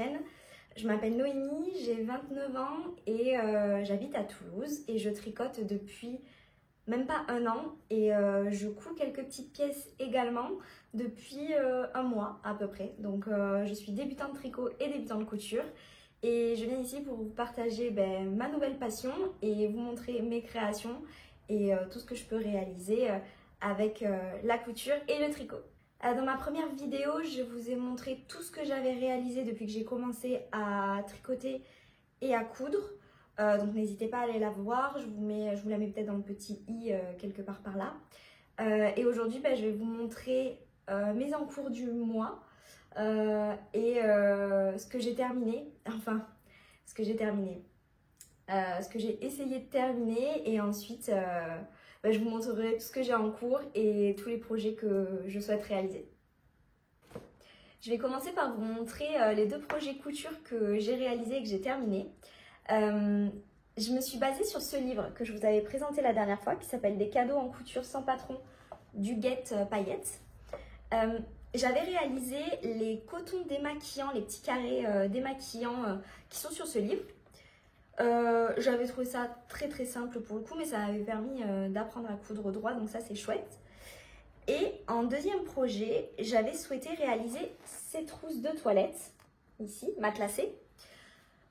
chaîne. Je m'appelle Noémie, j'ai 29 ans et j'habite à Toulouse et je tricote depuis même pas un an et je couds quelques petites pièces également depuis un mois à peu près. Donc je suis débutante tricot et débutante couture et je viens ici pour vous partager ma nouvelle passion et vous montrer mes créations et tout ce que je peux réaliser avec la couture et le tricot. Dans ma première vidéo, je vous ai montré tout ce que j'avais réalisé depuis que j'ai commencé à tricoter et à coudre. Donc n'hésitez pas à aller la voir, je vous la mets peut-être dans le petit i quelque part par là. Et aujourd'hui, je vais vous montrer mes encours du mois et ce que j'ai terminé, enfin ce que j'ai terminé, ce que j'ai essayé de terminer et ensuite je vous montrerai tout ce que j'ai en cours et tous les projets que je souhaite réaliser. Je vais commencer par vous montrer les 2 projets couture que j'ai réalisés et que j'ai terminés. Je me suis basée sur ce livre que je vous avais présenté la dernière fois qui s'appelle Des cadeaux en couture sans patron d'Huguette Paillette. J'avais réalisé les cotons démaquillants, les petits carrés démaquillants qui sont sur ce livre. J'avais trouvé ça très simple pour le coup, mais ça m'avait permis d'apprendre à coudre droit, donc ça c'est chouette. Et en deuxième projet, j'avais souhaité réaliser ces trousses de toilette, ici, matelassées.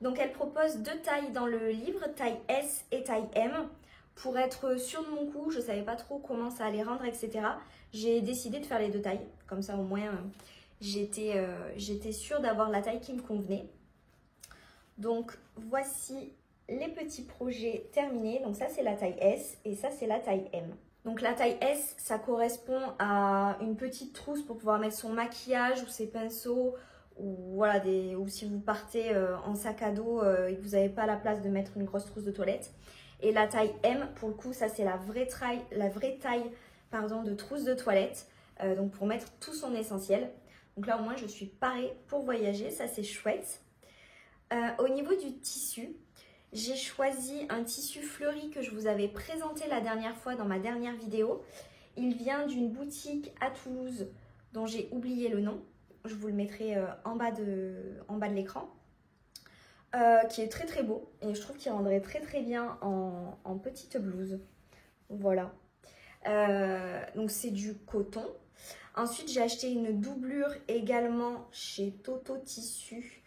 Donc elle propose 2 tailles dans le livre, taille S et taille M. Pour être sûre de mon coup, je ne savais pas trop comment ça allait rendre, etc. J'ai décidé de faire les 2 tailles, comme ça au moins j'étais sûre d'avoir la taille qui me convenait. Donc voici les petits projets terminés. Donc ça c'est la taille S et ça c'est la taille M. Donc la taille S, ça correspond à une petite trousse pour pouvoir mettre son maquillage ou ses pinceaux ou, voilà, ou si vous partez en sac à dos et que vous n'avez pas la place de mettre une grosse trousse de toilette. Et la taille M, pour le coup, ça c'est la vraie taille de trousse de toilette, donc pour mettre tout son essentiel. Donc là au moins je suis parée pour voyager, ça c'est chouette. Au niveau du tissu, j'ai choisi un tissu fleuri que je vous avais présenté la dernière fois dans ma dernière vidéo. Il vient d'une boutique à Toulouse dont j'ai oublié le nom. Je vous le mettrai en bas de l'écran. Qui est très beau et je trouve qu'il rendrait très bien en petite blouse. Voilà. Donc c'est du coton. Ensuite j'ai acheté une doublure également chez Toto Tissu.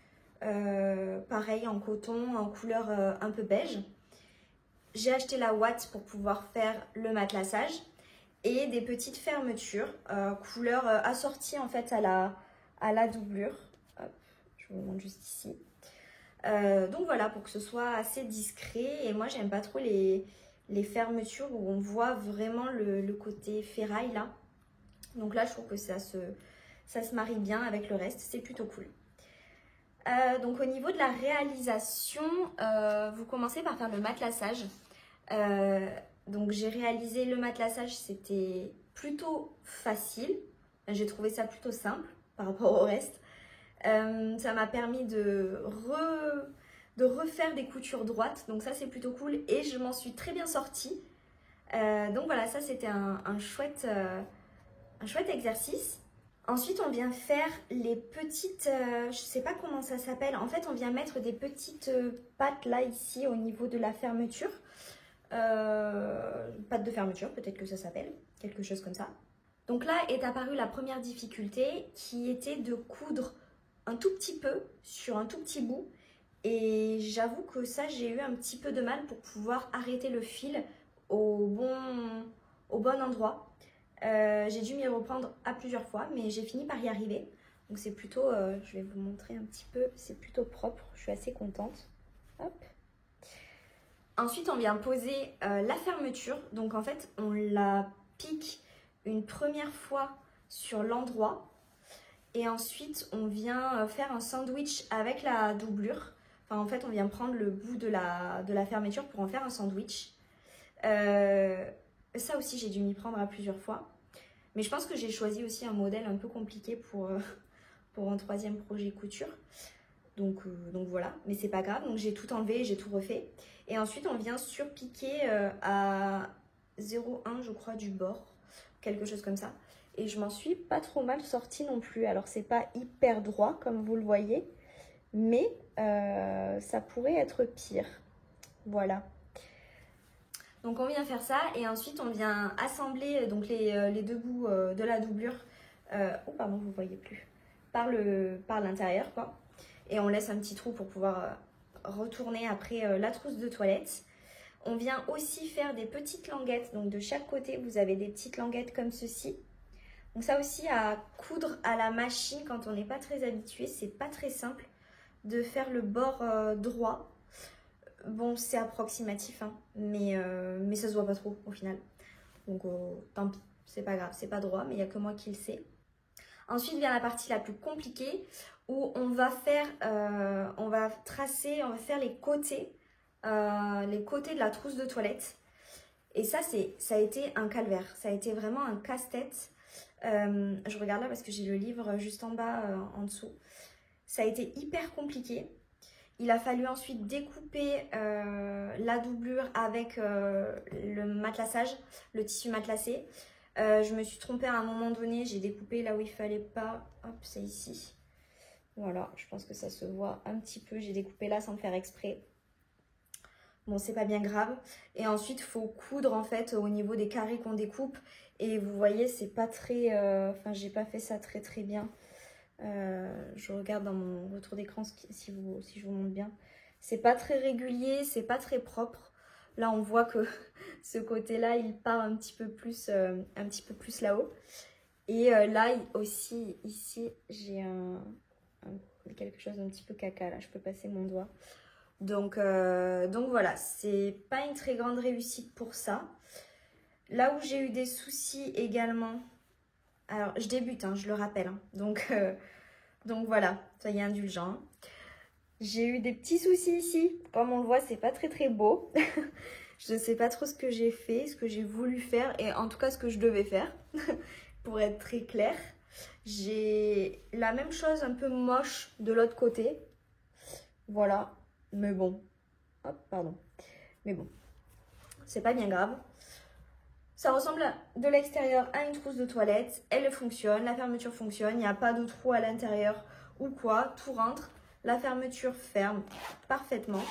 Pareil en coton, en couleur un peu beige. J'ai acheté la ouate pour pouvoir faire le matelassage et des petites fermetures couleur assortie en fait à la doublure. Hop, je vous montre juste ici. Donc voilà, pour que ce soit assez discret. Et moi j'aime pas trop les fermetures où on voit vraiment le côté ferraille là. Donc là je trouve que ça se marie bien avec le reste, c'est plutôt cool. Donc au niveau de la réalisation, vous commencez par faire le matelassage. Donc j'ai réalisé le matelassage, c'était plutôt facile. J'ai trouvé ça plutôt simple par rapport au reste. Ça m'a permis de refaire des coutures droites, donc ça c'est plutôt cool et je m'en suis très bien sortie. Donc voilà, ça c'était un chouette exercice. Ensuite, on vient faire les petites, je sais pas comment ça s'appelle. En fait, on vient mettre des petites pattes là, ici, au niveau de la fermeture. Pattes de fermeture, peut-être que ça s'appelle, quelque chose comme ça. Donc là est apparue la première difficulté qui était de coudre un tout petit peu sur un tout petit bout. Et j'avoue que ça, j'ai eu un petit peu de mal pour pouvoir arrêter le fil au bon endroit. J'ai dû m'y reprendre à plusieurs fois, mais j'ai fini par y arriver. Donc c'est plutôt, je vais vous montrer un petit peu, c'est plutôt propre, je suis assez contente. Hop. Ensuite, on vient poser la fermeture. Donc en fait, on la pique une première fois sur l'endroit. Et ensuite, on vient faire un sandwich avec la doublure. Enfin, en fait, on vient prendre le bout de la fermeture pour en faire un sandwich. Ça aussi, j'ai dû m'y prendre à plusieurs fois. Mais je pense que j'ai choisi aussi un modèle un peu compliqué pour un 3e projet couture. Donc voilà, mais c'est pas grave. Donc j'ai tout enlevé, j'ai tout refait. Et ensuite, on vient surpiquer à 0,1 je crois du bord. Quelque chose comme ça. Et je m'en suis pas trop mal sortie non plus. Alors c'est pas hyper droit comme vous le voyez. mais ça pourrait être pire. Voilà. Donc on vient faire ça et ensuite on vient assembler donc les deux bouts de la doublure. Oh pardon, vous ne voyez plus. Par l'intérieur quoi. Et on laisse un petit trou pour pouvoir retourner après la trousse de toilette. On vient aussi faire des petites languettes. Donc de chaque côté, vous avez des petites languettes comme ceci. Donc ça aussi à coudre à la machine quand on n'est pas très habitué, c'est pas très simple de faire le bord droit. Bon, c'est approximatif, hein, mais ça se voit pas trop au final. Donc tant pis, c'est pas grave, c'est pas droit, mais il n'y a que moi qui le sais. Ensuite vient la partie la plus compliquée où on va faire, on va faire les côtés de la trousse de toilette. Et ça a été un calvaire, ça a été vraiment un casse-tête. Je regarde là parce que j'ai le livre juste en bas, en dessous. Ça a été hyper compliqué. Il a fallu ensuite découper la doublure avec le matelassage, le tissu matelassé. Je me suis trompée à un moment donné, j'ai découpé là où il fallait pas. Hop, c'est ici. Voilà, je pense que ça se voit un petit peu. J'ai découpé là sans le faire exprès. Bon, c'est pas bien grave. Et ensuite, il faut coudre en fait au niveau des carrés qu'on découpe. Et vous voyez, c'est pas très... Enfin, j'ai pas fait ça très bien. Je regarde dans mon retour d'écran si je vous montre bien. C'est pas très régulier, c'est pas très propre. Là, on voit que ce côté-là, il part un petit peu plus là-haut. Et là aussi, ici, j'ai quelque chose d'un petit peu caca. Là, je peux passer mon doigt. Donc voilà, c'est pas une très grande réussite pour ça. Là où j'ai eu des soucis également, alors je débute, hein, je le rappelle, hein, donc voilà, soyez indulgents. J'ai eu des petits soucis ici, comme on le voit, c'est pas très beau. Je ne sais pas trop ce que j'ai fait, ce que j'ai voulu faire, et en tout cas ce que je devais faire, pour être très clair. J'ai la même chose un peu moche de l'autre côté, voilà. Mais bon, hop, pardon. Mais bon, c'est pas bien grave. Ça ressemble de l'extérieur à une trousse de toilette. Elle fonctionne, la fermeture fonctionne. Il n'y a pas de trou à l'intérieur ou quoi. Tout rentre. La fermeture ferme parfaitement.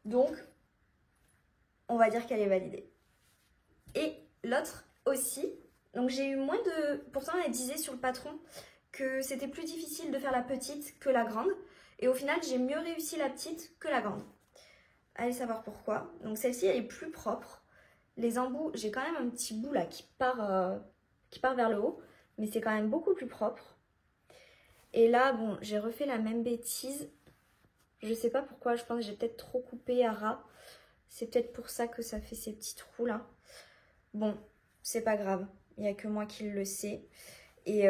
Donc, on va dire qu'elle est validée. Et l'autre aussi. Donc, j'ai eu moins de... Pourtant, elle disait sur le patron que c'était plus difficile de faire la petite que la grande. Et au final, j'ai mieux réussi la petite que la grande. Allez savoir pourquoi. Donc celle-ci, elle est plus propre. Les embouts, j'ai quand même un petit bout là qui part vers le haut. Mais c'est quand même beaucoup plus propre. Et là, bon, j'ai refait la même bêtise. Je sais pas pourquoi, je pense que j'ai peut-être trop coupé à ras. C'est peut-être pour ça que ça fait ces petits trous là. Bon, c'est pas grave. Il n'y a que moi qui le sais. Et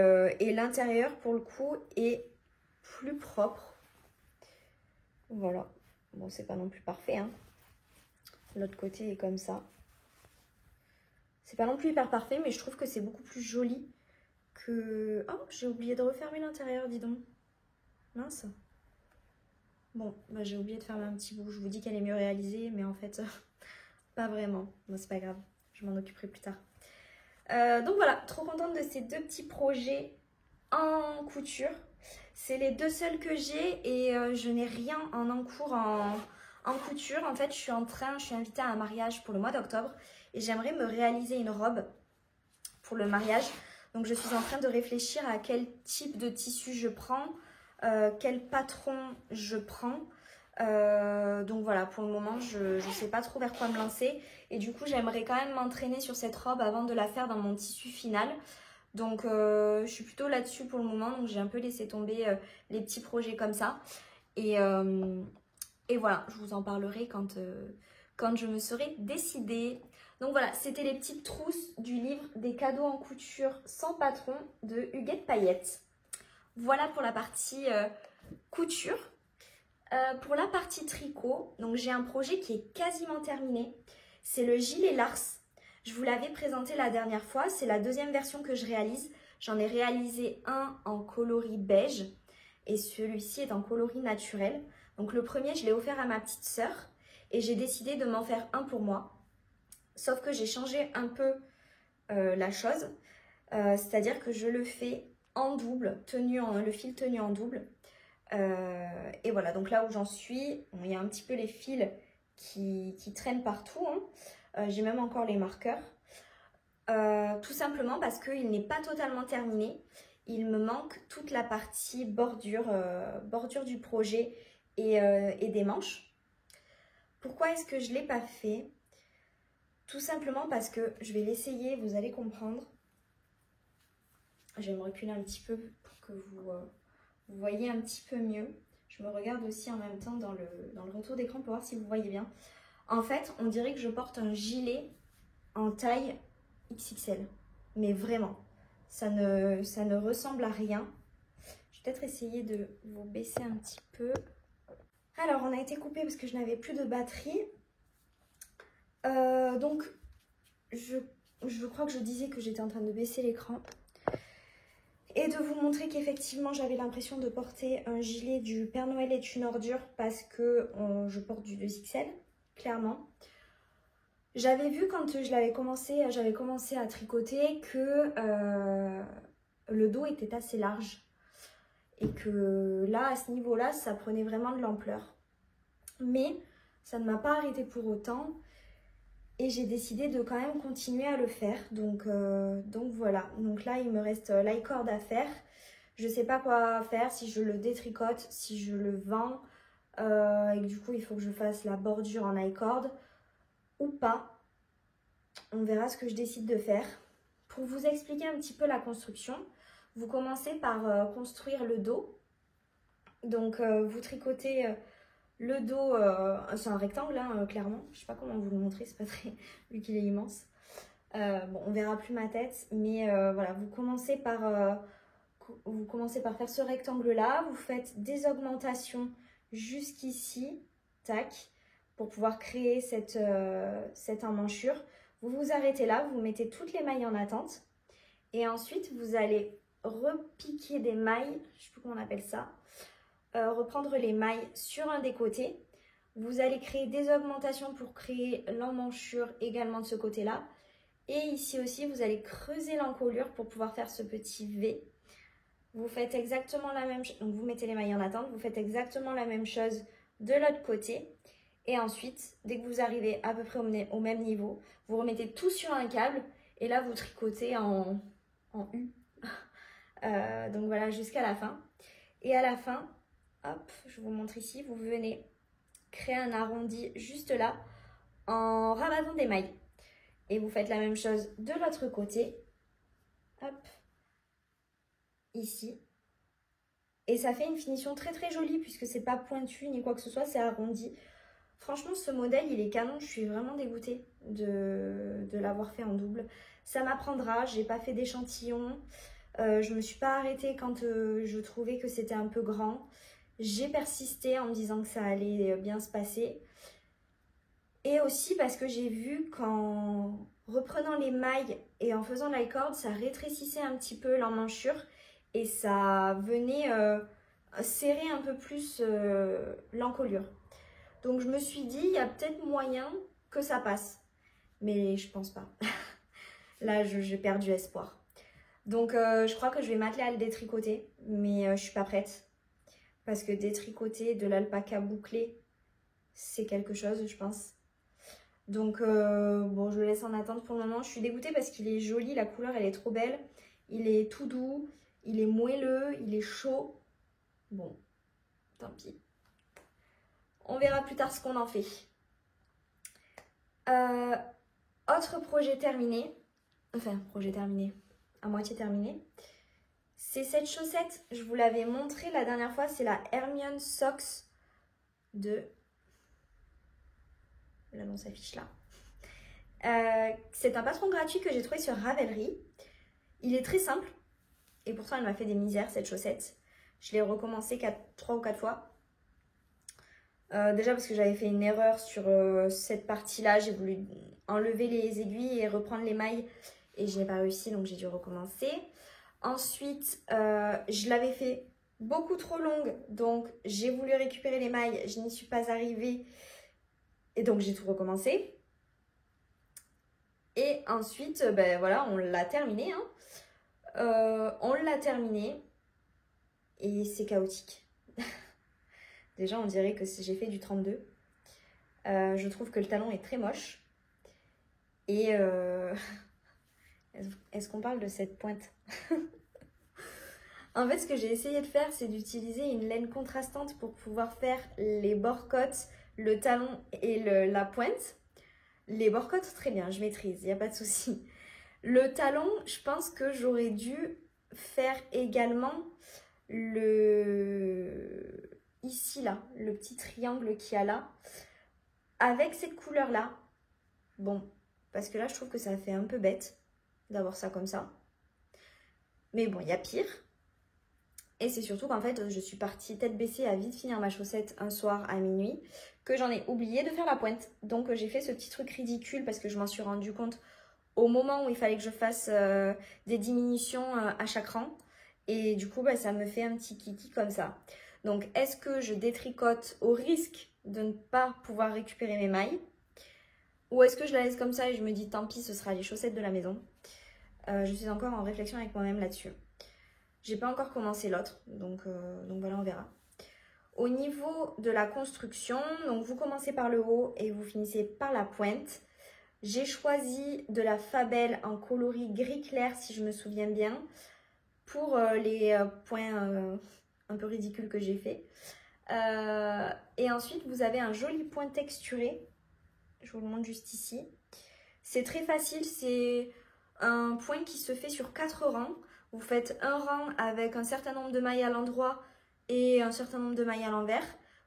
l'intérieur, pour le coup, est plus propre. Voilà. Bon, c'est pas non plus parfait, hein. L'autre côté est comme ça. C'est pas non plus hyper parfait, mais je trouve que c'est beaucoup plus joli que... Oh, j'ai oublié de refermer l'intérieur, dis donc. Mince. Bon, bah, j'ai oublié de fermer un petit bout. Je vous dis qu'elle est mieux réalisée, mais en fait, pas vraiment. Bon, c'est pas grave. Je m'en occuperai plus tard. Donc voilà, trop contente de ces deux petits projets en couture. C'est les deux seuls que j'ai et je n'ai rien en cours en couture. En fait, je suis invitée à un mariage pour le mois d'octobre et j'aimerais me réaliser une robe pour le mariage. Donc, je suis en train de réfléchir à quel type de tissu je prends, quel patron je prends. Donc voilà, pour le moment, je ne sais pas trop vers quoi me lancer. Et du coup, j'aimerais quand même m'entraîner sur cette robe avant de la faire dans mon tissu final. Donc je suis plutôt là-dessus pour le moment, donc j'ai un peu laissé tomber les petits projets comme ça. Et voilà, je vous en parlerai quand je me serai décidée. Donc voilà, c'était les petites trousses du livre des cadeaux en couture sans patron de Huguette Paillette. Voilà pour la partie couture. Pour la partie tricot, donc j'ai un projet qui est quasiment terminé. C'est le gilet Lars. Je vous l'avais présenté la dernière fois, c'est la deuxième version que je réalise. J'en ai réalisé un en coloris beige et celui-ci est en coloris naturel. Donc le premier, je l'ai offert à ma petite sœur et j'ai décidé de m'en faire un pour moi. Sauf que j'ai changé un peu la chose, c'est-à-dire que je le fais en double, le fil tenu en double. Et voilà, donc là où j'en suis, il y a un petit peu les fils qui traînent partout, hein. J'ai même encore les marqueurs. Tout simplement parce qu'il n'est pas totalement terminé. Il me manque toute la partie bordure, bordure du projet et des manches. Pourquoi est-ce que je ne l'ai pas fait? Tout simplement parce que je vais l'essayer, vous allez comprendre. Je vais me reculer un petit peu pour que vous voyez un petit peu mieux. Je me regarde aussi en même temps dans le retour d'écran pour voir si vous voyez bien. En fait, on dirait que je porte un gilet en taille XXL. Mais vraiment, ça ne ressemble à rien. Je vais peut-être essayer de vous baisser un petit peu. Alors, on a été coupé parce que je n'avais plus de batterie. Donc, je crois que je disais que j'étais en train de baisser l'écran. Et de vous montrer qu'effectivement, j'avais l'impression de porter un gilet du Père Noël est une ordure parce que je porte du 2XL, clairement. J'avais vu quand j'avais commencé à tricoter que le dos était assez large. Et que là, à ce niveau-là, ça prenait vraiment de l'ampleur. Mais ça ne m'a pas arrêté pour autant. Et j'ai décidé de quand même continuer à le faire. Donc voilà. Donc là, il me reste l'i-cord à faire. Je ne sais pas quoi faire, si je le détricote, si je le vends. Et du coup, il faut que je fasse la bordure en i-cord ou pas. On verra ce que je décide de faire. Pour vous expliquer un petit peu la construction, vous commencez par construire le dos. Donc vous tricotez le dos, c'est un rectangle hein, clairement. Je ne sais pas comment vous le montrer, c'est pas très vu qu'il est immense. Bon, on verra plus ma tête, mais voilà, vous commencez par faire ce rectangle là. Vous faites des augmentations jusqu'ici, tac, pour pouvoir créer cette emmanchure. Vous vous arrêtez là, vous mettez toutes les mailles en attente et ensuite vous allez repiquer des mailles, je ne sais plus comment on appelle ça, reprendre les mailles sur un des côtés. Vous allez créer des augmentations pour créer l'emmanchure également de ce côté-là. Et ici aussi, vous allez creuser l'encolure pour pouvoir faire ce petit V. Vous faites exactement la même chose, donc vous mettez les mailles en attente, vous faites exactement la même chose de l'autre côté. Et ensuite, dès que vous arrivez à peu près au même niveau, vous remettez tout sur un câble et là, vous tricotez en U. Donc voilà, jusqu'à la fin. Et à la fin, hop, je vous montre ici, vous venez créer un arrondi juste là en rabattant des mailles. Et vous faites la même chose de l'autre côté. Hop, ici. Et ça fait une finition très très jolie puisque c'est pas pointu ni quoi que ce soit, c'est arrondi. Franchement, ce modèle, il est canon. Je suis vraiment dégoûtée de l'avoir fait en double. Ça m'apprendra. J'ai pas fait d'échantillon. Je me suis pas arrêtée quand je trouvais que c'était un peu grand. J'ai persisté en me disant que ça allait bien se passer. Et aussi parce que j'ai vu qu'en reprenant les mailles et en faisant l'i-cord, ça rétrécissait un petit peu l'emmanchure et ça venait serrer un peu plus l'encolure. Donc je me suis dit, il y a peut-être moyen que ça passe. Mais je pense pas. Là, j'ai perdu espoir. Donc je crois que je vais m'atteler à le détricoter. Mais je suis pas prête. Parce que détricoter de l'alpaca bouclé, c'est quelque chose, je pense. Donc bon, je le laisse en attente pour le moment. Je suis dégoûtée parce qu'il est joli, la couleur elle est trop belle. Il est tout doux, il est moelleux, il est chaud. Bon, tant pis. On verra plus tard ce qu'on en fait. Autre projet terminé. Enfin, projet terminé. À moitié terminé. C'est cette chaussette. Je vous l'avais montré la dernière fois. C'est la Hermione Socks de... L'annonce s'affiche là. C'est un patron gratuit que j'ai trouvé sur Ravelry. Il est très simple. Et pourtant, elle m'a fait des misères, cette chaussette. Je l'ai recommencé 3 ou 4 fois. Déjà parce que j'avais fait une erreur sur cette partie-là. J'ai voulu enlever les aiguilles et reprendre les mailles. Et je n'ai pas réussi, donc j'ai dû recommencer. Ensuite, je l'avais fait beaucoup trop longue. Donc, j'ai voulu récupérer les mailles. Je n'y suis pas arrivée. Et donc, j'ai tout recommencé. Et ensuite, ben voilà, on l'a terminé. Hein. On l'a terminé. Et c'est chaotique. Déjà, on dirait que j'ai fait du 32. Je trouve que le talon est très moche. Et est-ce qu'on parle de cette pointe? En fait, ce que j'ai essayé de faire, c'est d'utiliser une laine contrastante pour pouvoir faire les bords-côtes, le talon et la pointe. Les bords-côtes, très bien, je maîtrise, il n'y a pas de souci. Le talon, je pense que j'aurais dû faire également ici, là, le petit triangle qu'il y a là, avec cette couleur-là. Bon, parce que là, je trouve que ça fait un peu bête d'avoir ça comme ça. Mais bon, il y a pire. Et c'est surtout qu'en fait, je suis partie tête baissée à vite finir ma chaussette un soir à minuit, que j'en ai oublié de faire la pointe. Donc j'ai fait ce petit truc ridicule parce que je m'en suis rendu compte au moment où il fallait que je fasse des diminutions à chaque rang. Et du coup, bah, ça me fait un petit kiki comme ça. Donc est-ce que je détricote au risque de ne pas pouvoir récupérer mes mailles? Ou est-ce que je la laisse comme ça et je me dis tant pis, ce sera les chaussettes de la maison? Je suis encore en réflexion avec moi-même là-dessus. J'ai pas encore commencé l'autre, donc voilà, on verra. Au niveau de la construction, donc vous commencez par le haut et vous finissez par la pointe. J'ai choisi de la Fabelle en coloris gris clair, si je me souviens bien, pour les points un peu ridicules que j'ai fait. Et ensuite, vous avez un joli point texturé. Je vous le montre juste ici. C'est très facile, c'est un point qui se fait sur 4 rangs. Vous faites un rang avec un certain nombre de mailles à l'endroit et un certain nombre de mailles à l'envers.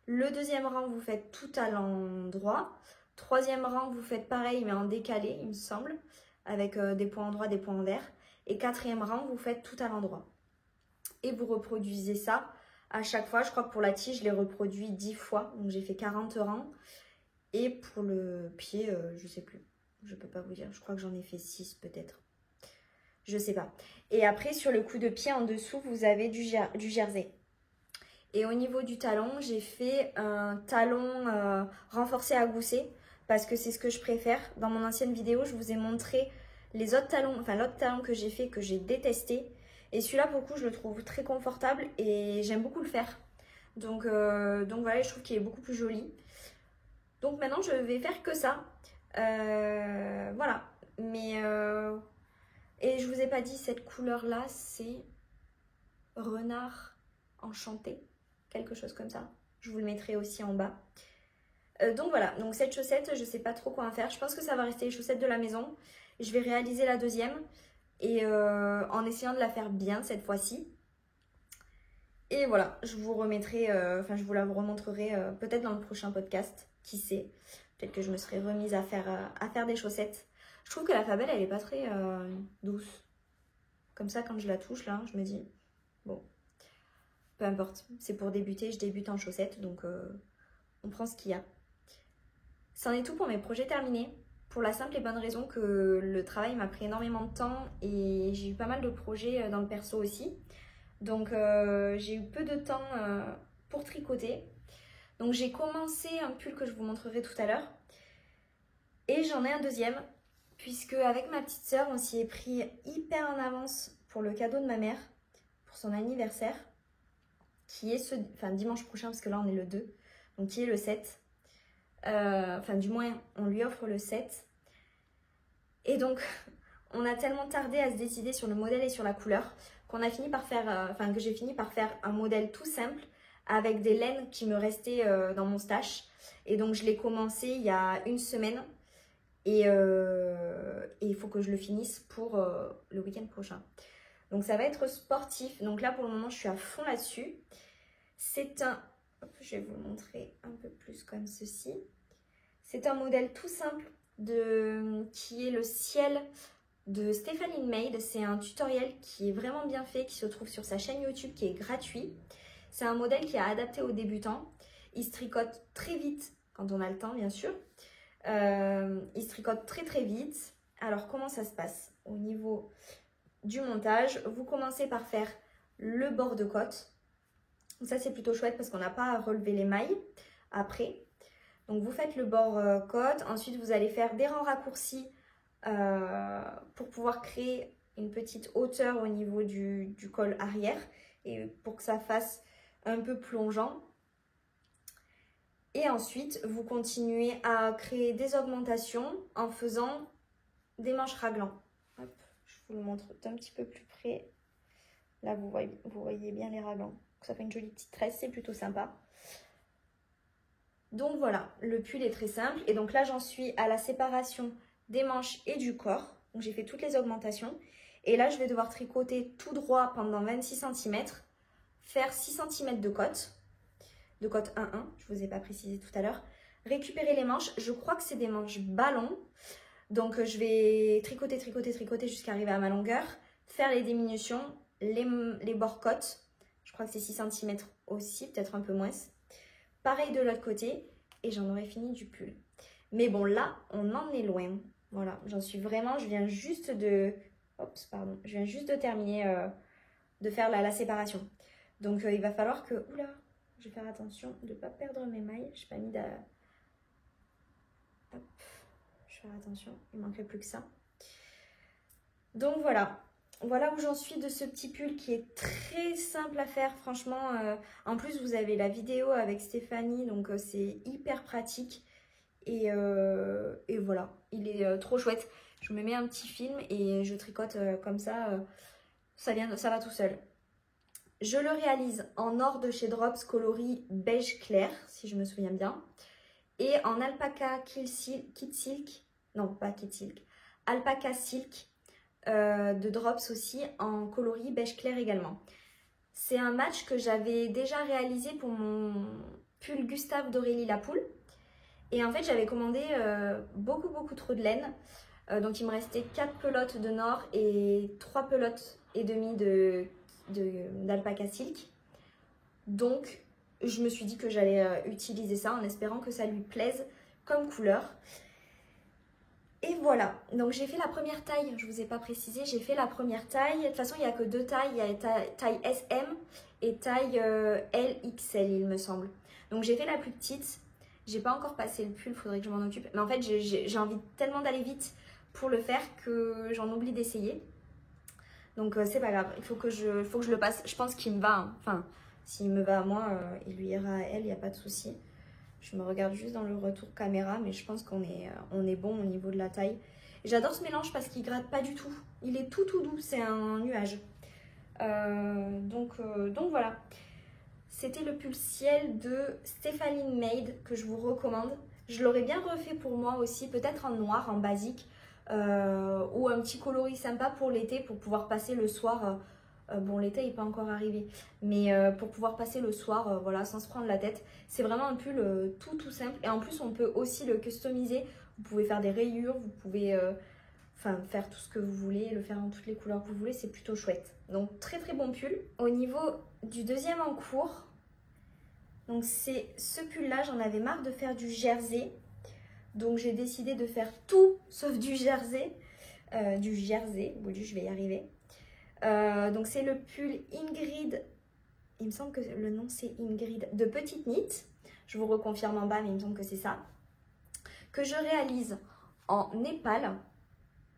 Le deuxième rang, vous faites tout à l'endroit. Troisième rang, vous faites pareil mais en décalé, il me semble, avec des points endroits, des points envers. Et quatrième rang, vous faites tout à l'endroit. Et vous reproduisez ça à chaque fois. Je crois que pour la tige, je l'ai reproduit 10 fois. Donc j'ai fait 40 rangs. Et pour le pied, je sais plus. Je peux pas vous dire. Je crois que j'en ai fait 6 peut-être. Je sais pas. Et après, sur le coup de pied en dessous, vous avez du jersey. Et au niveau du talon, j'ai fait un talon renforcé à gousset parce que c'est ce que je préfère. Dans mon ancienne vidéo, je vous ai montré les autres talons, enfin l'autre talon que j'ai fait, que j'ai détesté. Et celui-là, pour le coup, je le trouve très confortable et j'aime beaucoup le faire. Donc voilà, je trouve qu'il est beaucoup plus joli. Donc maintenant, je vais faire que ça. Voilà. Mais... Et je vous ai pas dit, cette couleur-là, c'est renard enchanté. Quelque chose comme ça. Je vous le mettrai aussi en bas. Donc voilà, donc cette chaussette, je sais pas trop quoi en faire. Je pense que ça va rester les chaussettes de la maison. Je vais réaliser la deuxième. Et en essayant de la faire bien cette fois-ci. Et voilà, je vous remettrai, je vous la remontrerai peut-être dans le prochain podcast. Qui sait? Peut-être que je me serai remise à faire des chaussettes. Je trouve que la Fabelle, elle est pas très douce. Comme ça, quand je la touche, là, je me dis, bon, peu importe. C'est pour débuter, je débute en chaussettes, donc on prend ce qu'il y a. C'en est tout pour mes projets terminés. Pour la simple et bonne raison que le travail m'a pris énormément de temps et j'ai eu pas mal de projets dans le perso aussi. Donc j'ai eu peu de temps pour tricoter. Donc j'ai commencé un pull que je vous montrerai tout à l'heure. Et j'en ai un deuxième. Puisque avec ma petite sœur, on s'y est pris hyper en avance pour le cadeau de ma mère, pour son anniversaire, qui est dimanche prochain, parce que là on est le 2, donc qui est le 7. Du moins, on lui offre le 7. Et donc, on a tellement tardé à se décider sur le modèle et sur la couleur, qu'on a fini par faire, que j'ai fini par faire un modèle tout simple, avec des laines qui me restaient dans mon stash. Et donc, je l'ai commencé il y a une semaine. Et il faut que je le finisse pour le week-end prochain. Donc ça va être sportif. Donc là pour le moment je suis à fond là-dessus. C'est un... je vais vous le montrer un peu plus comme ceci. C'est un modèle tout simple qui est le ciel de Stephanie Made. C'est un tutoriel qui est vraiment bien fait, qui se trouve sur sa chaîne YouTube, qui est gratuit. C'est un modèle qui est adapté aux débutants. Il se tricote très vite quand on a le temps bien sûr. Il se tricote très très vite. Alors comment ça se passe au niveau du montage? Vous commencez par faire le bord de côte. Ça c'est plutôt chouette parce qu'on n'a pas à relever les mailles après. Donc vous faites le bord côte. Ensuite vous allez faire des rangs raccourcis pour pouvoir créer une petite hauteur au niveau du col arrière et pour que ça fasse un peu plongeant. Et ensuite, vous continuez à créer des augmentations en faisant des manches raglan. Hop, je vous le montre d'un petit peu plus près. Là, vous voyez bien les raglans. Ça fait une jolie petite tresse, c'est plutôt sympa. Donc voilà, le pull est très simple. Et donc là, j'en suis à la séparation des manches et du corps. Donc j'ai fait toutes les augmentations. Et là, je vais devoir tricoter tout droit pendant 26 cm, faire 6 cm de cote 1-1, je ne vous ai pas précisé tout à l'heure. Récupérer les manches, je crois que c'est des manches ballon. Donc je vais tricoter, tricoter, tricoter jusqu'à arriver à ma longueur. Faire les diminutions, les bords côtes. Je crois que c'est 6 cm aussi, peut-être un peu moins. Pareil de l'autre côté et j'en aurai fini du pull. Mais bon, là, on en est loin. Voilà, j'en suis vraiment, je viens juste de... Oups, pardon. Je viens juste de terminer de faire la séparation. Donc il va falloir que... Oula, je vais faire attention de ne pas perdre mes mailles. Je n'ai pas mis de... Hop, je vais faire attention, il ne manquerait plus que ça. Donc voilà. Voilà où j'en suis de ce petit pull qui est très simple à faire, franchement. En plus, vous avez la vidéo avec Stéphanie, donc c'est hyper pratique. Et voilà, il est trop chouette. Je me mets un petit film et je tricote comme ça, ça va tout seul. Je le réalise en or de chez Drops, coloris beige clair, si je me souviens bien. Et en alpaca kit silk, non pas kit silk, alpaca silk. De Drops aussi en coloris beige clair également. C'est un match que j'avais déjà réalisé pour mon pull Gustave d'Aurélie Lapoule. Et en fait, j'avais commandé beaucoup trop de laine. Donc, il me restait 4 pelotes de nord et 3 pelotes et demie d'alpaca silk. Donc, je me suis dit que j'allais utiliser ça en espérant que ça lui plaise comme couleur. Et voilà, donc j'ai fait la première taille, je ne vous ai pas précisé, j'ai fait la première taille. De toute façon, il n'y a que 2 tailles, il y a taille SM et taille LXL, il me semble. Donc j'ai fait la plus petite, j'ai pas encore passé le pull, il faudrait que je m'en occupe. Mais en fait, j'ai envie tellement d'aller vite pour le faire que j'en oublie d'essayer. Donc c'est pas grave, il faut que je le passe. Je pense qu'il me va, hein. Enfin, s'il me va à moi, il lui ira à elle, il n'y a pas de souci. Je me regarde juste dans le retour caméra, mais je pense qu'on est bon au niveau de la taille. J'adore ce mélange parce qu'il gratte pas du tout. Il est tout doux, c'est un nuage. Donc voilà. C'était le pull ciel de Stéphanie Made que je vous recommande. Je l'aurais bien refait pour moi aussi, peut-être en noir, en basique. Ou un petit coloris sympa pour l'été, pour pouvoir passer le soir... bon, l'été n'est pas encore arrivé, mais pour pouvoir passer le soir, voilà, sans se prendre la tête. C'est vraiment un pull tout simple. Et en plus, on peut aussi le customiser. Vous pouvez faire des rayures, vous pouvez faire tout ce que vous voulez, le faire dans toutes les couleurs que vous voulez. C'est plutôt chouette. Donc, très bon pull. Au niveau du deuxième en cours, donc c'est ce pull-là, j'en avais marre de faire du jersey. Donc, j'ai décidé de faire tout sauf du jersey. Je vais y arriver. Donc c'est le pull Ingrid, il me semble que le nom c'est Ingrid, de Petite Knit. Je vous reconfirme en bas, mais il me semble que c'est ça. Que je réalise en népal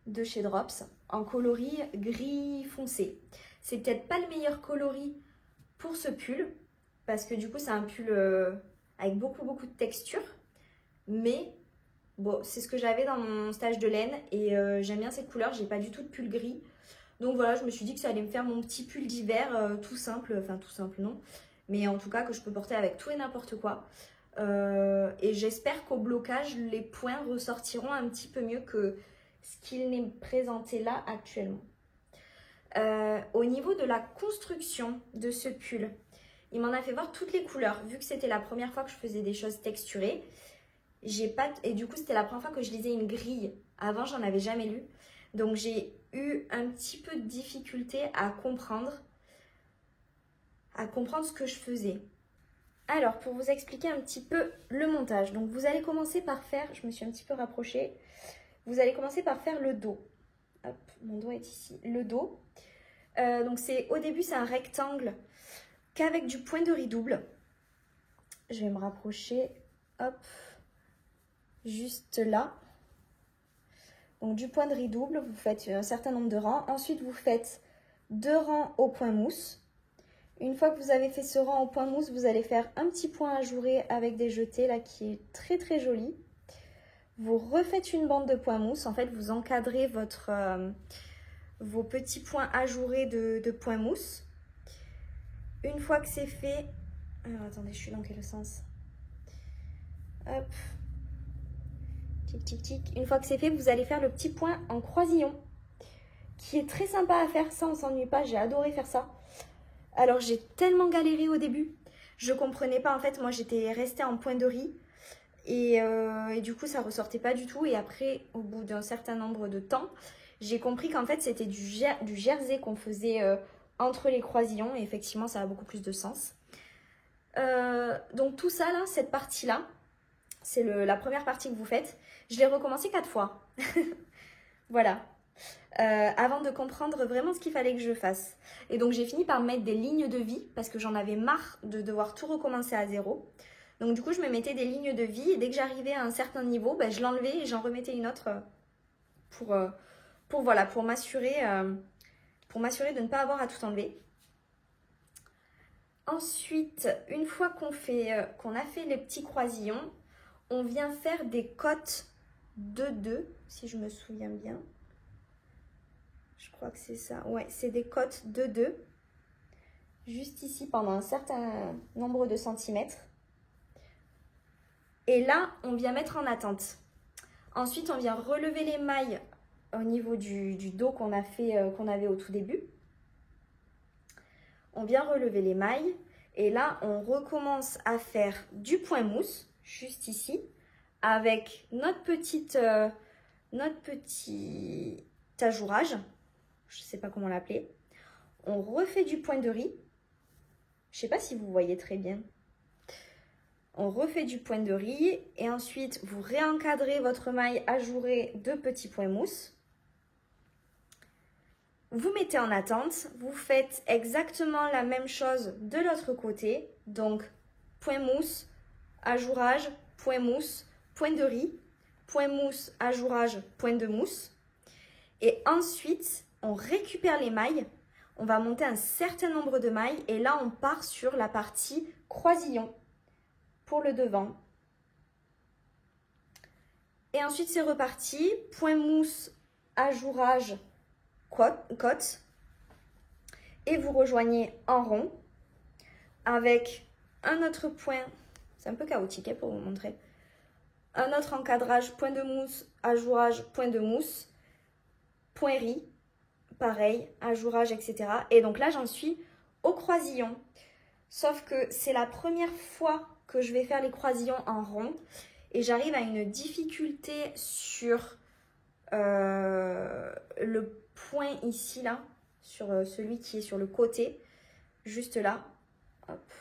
de chez Drops, en coloris gris foncé. C'est peut-être pas le meilleur coloris pour ce pull, parce que du coup c'est un pull avec beaucoup de texture. Mais bon, c'est ce que j'avais dans mon stage de laine et j'aime bien cette couleur, j'ai pas du tout de pull gris. Donc voilà, je me suis dit que ça allait me faire mon petit pull d'hiver tout simple, enfin tout simple non, mais en tout cas que je peux porter avec tout et n'importe quoi. Et j'espère qu'au blocage, les points ressortiront un petit peu mieux que ce qu'il n'est présenté là actuellement. Au niveau de la construction de ce pull, il m'en a fait voir toutes les couleurs, vu que c'était la première fois que je faisais des choses texturées. Et du coup, c'était la première fois que je lisais une grille. Avant, j'en avais jamais lu. Donc, j'ai eu un petit peu de difficulté à comprendre ce que je faisais. Alors, pour vous expliquer un petit peu le montage. Donc, vous allez commencer par faire, je me suis un petit peu rapprochée. Vous allez commencer par faire le dos. Hop, mon doigt est ici. Le dos. Donc, au début, c'est un rectangle qu'avec du point de riz double. Je vais me rapprocher. Hop. Juste là. Donc du point de riz double, vous faites un certain nombre de rangs. Ensuite, vous faites 2 rangs au point mousse, Une fois que vous avez fait ce rang au point mousse, vous allez faire un petit point ajouré avec des jetés là qui est très très joli. Vous refaites une bande de point mousse. En fait, vous encadrez vos petits points ajourés de point mousse. Une fois que c'est fait... Alors attendez, je suis dans quel sens? Hop. Tic tic tic. Une fois que c'est fait, vous allez faire le petit point en croisillon qui est très sympa à faire. Ça, on s'ennuie pas. J'ai adoré faire ça. Alors, j'ai tellement galéré au début. Je comprenais pas. En fait, moi, j'étais restée en point de riz. Et du coup, ça ressortait pas du tout. Et après, au bout d'un certain nombre de temps, j'ai compris qu'en fait, c'était du jersey qu'on faisait entre les croisillons. Et effectivement, ça a beaucoup plus de sens. Donc tout ça, là, cette partie-là, c'est la première partie que vous faites. Je l'ai recommencé 4 fois. Voilà. Avant de comprendre vraiment ce qu'il fallait que je fasse. Et donc j'ai fini par mettre des lignes de vie parce que j'en avais marre de devoir tout recommencer à zéro. Donc du coup je me mettais des lignes de vie et dès que j'arrivais à un certain niveau, ben, je l'enlevais et j'en remettais une autre pour m'assurer de ne pas avoir à tout enlever. Ensuite, une fois qu'on a fait les petits croisillons, on vient faire des côtes de 2, si je me souviens bien. Je crois que c'est ça. Ouais, c'est des côtes de 2. Juste ici, pendant un certain nombre de centimètres. Et là, on vient mettre en attente. Ensuite, on vient relever les mailles au niveau du dos qu'on avait au tout début. On vient relever les mailles. Et là, on recommence à faire du point mousse, juste ici, avec notre petit ajourage. Je ne sais pas comment l'appeler. On refait du point de riz. Je ne sais pas si vous voyez très bien. On refait du point de riz et ensuite vous réencadrez votre maille ajourée de petits points mousse. Vous mettez en attente. Vous faites exactement la même chose de l'autre côté. Donc point mousse, ajourage, point mousse, point de riz, point mousse, ajourage, point de mousse. Et ensuite, on récupère les mailles, on va monter un certain nombre de mailles et là on part sur la partie croisillon pour le devant. Et ensuite c'est reparti, point mousse, ajourage, côte et vous rejoignez en rond avec un autre point, c'est un peu chaotique pour vous montrer, un autre encadrage, point de mousse, ajourage, point de mousse, point riz. Pareil, ajourage, etc. Et donc là, j'en suis au croisillon. Sauf que c'est la première fois que je vais faire les croisillons en rond. Et j'arrive à une difficulté sur le point ici, là. Sur celui qui est sur le côté. Juste là. Hop.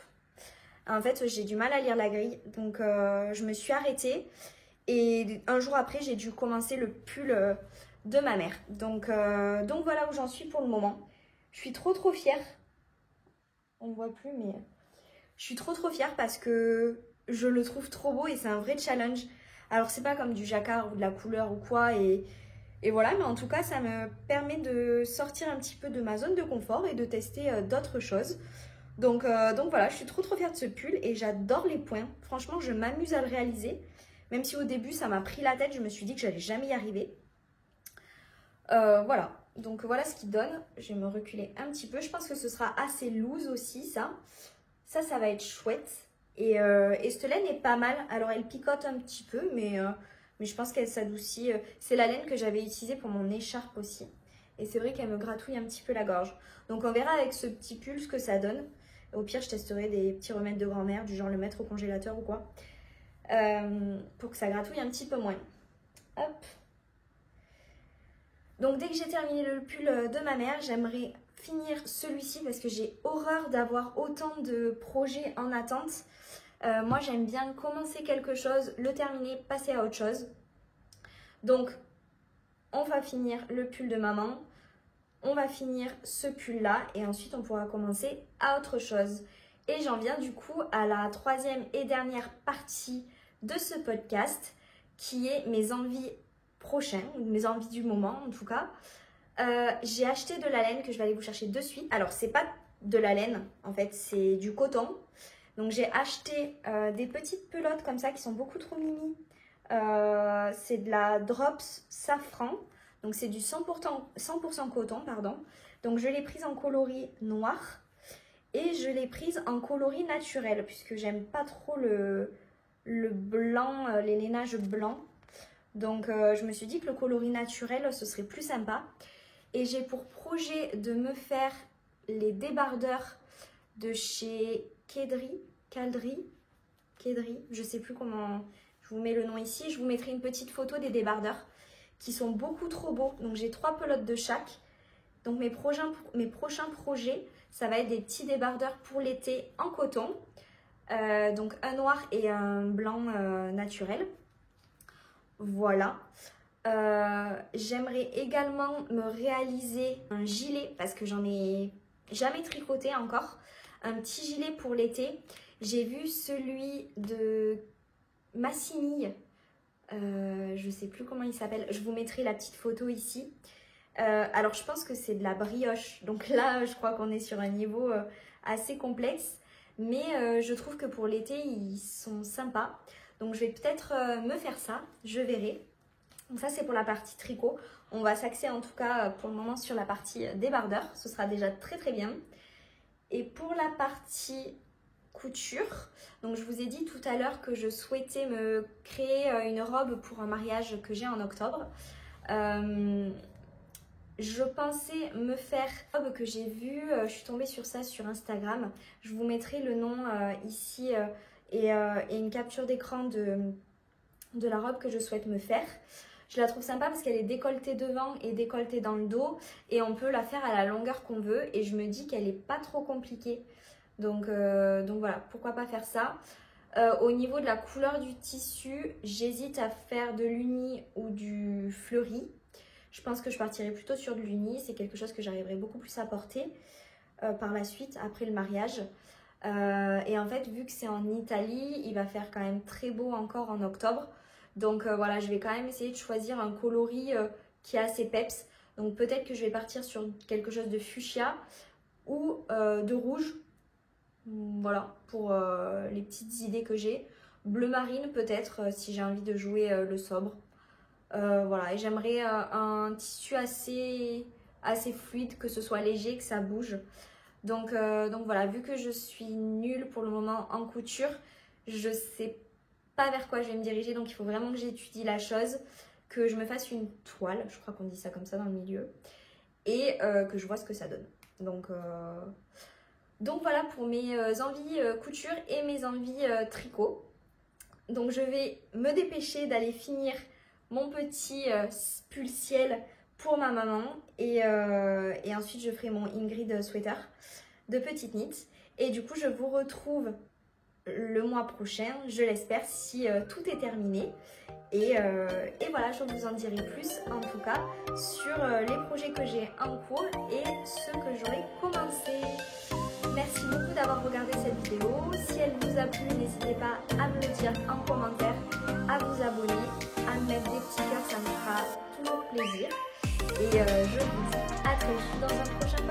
En fait, j'ai du mal à lire la grille. Donc, je me suis arrêtée. Et un jour après, j'ai dû commencer le pull... de ma mère. Donc voilà où j'en suis pour le moment. Je suis trop fière. On ne voit plus, mais je suis trop fière parce que je le trouve trop beau et c'est un vrai challenge. Alors c'est pas comme du jacquard ou de la couleur ou quoi et voilà, mais en tout cas ça me permet de sortir un petit peu de ma zone de confort et de tester d'autres choses. Donc voilà, je suis trop fière de ce pull et j'adore les points. Franchement, je m'amuse à le réaliser. Même si au début ça m'a pris la tête, je me suis dit que j'allais jamais y arriver. Voilà, donc voilà ce qu'il donne. Je vais me reculer un petit peu. Je pense que ce sera assez loose aussi, ça. Ça va être chouette. Et cette laine est pas mal. Alors, elle picote un petit peu, mais je pense qu'elle s'adoucit. C'est la laine que j'avais utilisée pour mon écharpe aussi. Et c'est vrai qu'elle me gratouille un petit peu la gorge. Donc, on verra avec ce petit pull ce que ça donne. Au pire, je testerai des petits remèdes de grand-mère, du genre le mettre au congélateur ou quoi. Pour que ça gratouille un petit peu moins. Hop. Donc dès que j'ai terminé le pull de ma mère, j'aimerais finir celui-ci parce que j'ai horreur d'avoir autant de projets en attente. Moi j'aime bien commencer quelque chose, le terminer, passer à autre chose. Donc on va finir le pull de maman, on va finir ce pull là et ensuite on pourra commencer à autre chose. Et j'en viens du coup à la troisième et dernière partie de ce podcast qui est mes envies prochain, mes envies du moment en tout cas. J'ai acheté de la laine que je vais aller vous chercher de suite. Alors c'est pas de la laine, en fait c'est du coton. Donc j'ai acheté des petites pelotes comme ça qui sont beaucoup trop mimi. C'est de la Drops Safran, donc c'est du 100% coton, pardon. Donc je l'ai prise en coloris noir et je l'ai prise en coloris naturel puisque j'aime pas trop le blanc, les lainages blancs. Donc je me suis dit que le coloris naturel ce serait plus sympa. Et j'ai pour projet de me faire les débardeurs de chez Kedri, je sais plus comment, je vous mets le nom ici. Je vous mettrai une petite photo des débardeurs qui sont beaucoup trop beaux. Donc j'ai 3 pelotes de chaque. Donc mes prochains projets, ça va être des petits débardeurs pour l'été en coton. Donc un noir et un blanc naturel. Voilà. J'aimerais également me réaliser un gilet parce que j'en ai jamais tricoté encore. Un petit gilet pour l'été. J'ai vu celui de Massimille. Je sais plus comment il s'appelle. Je vous mettrai la petite photo ici. Alors je pense que c'est de la brioche. Donc là je crois qu'on est sur un niveau assez complexe. Mais je trouve que pour l'été ils sont sympas. Donc je vais peut-être me faire ça. Je verrai. Donc ça c'est pour la partie tricot. On va s'axer en tout cas pour le moment sur la partie débardeur. Ce sera déjà très très bien. Et pour la partie couture, donc je vous ai dit tout à l'heure que je souhaitais me créer une robe pour un mariage que j'ai en octobre. Je pensais me faire une robe que j'ai vue, je suis tombée sur ça sur Instagram. Je vous mettrai le nom ici et une capture d'écran de la robe que je souhaite me faire. Je la trouve sympa parce qu'elle est décolletée devant et décolletée dans le dos et on peut la faire à la longueur qu'on veut et je me dis qu'elle n'est pas trop compliquée. Donc voilà, pourquoi pas faire ça. Au niveau de la couleur du tissu, j'hésite à faire de l'uni ou du fleuri. Je pense que je partirai plutôt sur de l'uni, c'est quelque chose que j'arriverai beaucoup plus à porter par la suite, après le mariage. Et en fait, vu que c'est en Italie, il va faire quand même très beau encore en octobre. Donc voilà, je vais quand même essayer de choisir un coloris qui est assez peps. Donc peut-être que je vais partir sur quelque chose de fuchsia ou de rouge. Voilà, pour les petites idées que j'ai. Bleu marine peut-être, si j'ai envie de jouer le sobre. Voilà, et j'aimerais un tissu assez fluide, que ce soit léger, que ça bouge. Donc voilà, vu que je suis nulle pour le moment en couture, je sais pas vers quoi je vais me diriger. Donc il faut vraiment que j'étudie la chose, que je me fasse une toile, je crois qu'on dit ça comme ça dans le milieu, et que je vois ce que ça donne. Donc voilà pour mes envies couture et mes envies tricot. Donc je vais me dépêcher d'aller finir mon petit pull ciel pour ma maman et ensuite je ferai mon Ingrid sweater de petite knit. Et du coup je vous retrouve le mois prochain, je l'espère, si tout est terminé. Et voilà, je vous en dirai plus en tout cas sur les projets que j'ai en cours et ceux que j'aurai commencé. Merci beaucoup d'avoir regardé cette vidéo. Si elle vous a plu, n'hésitez pas à me le dire en commentaire, à vous abonner, à me mettre des petits cœurs, ça me fera toujours plaisir. Et je vous dis à très vite dans un prochain vidéo.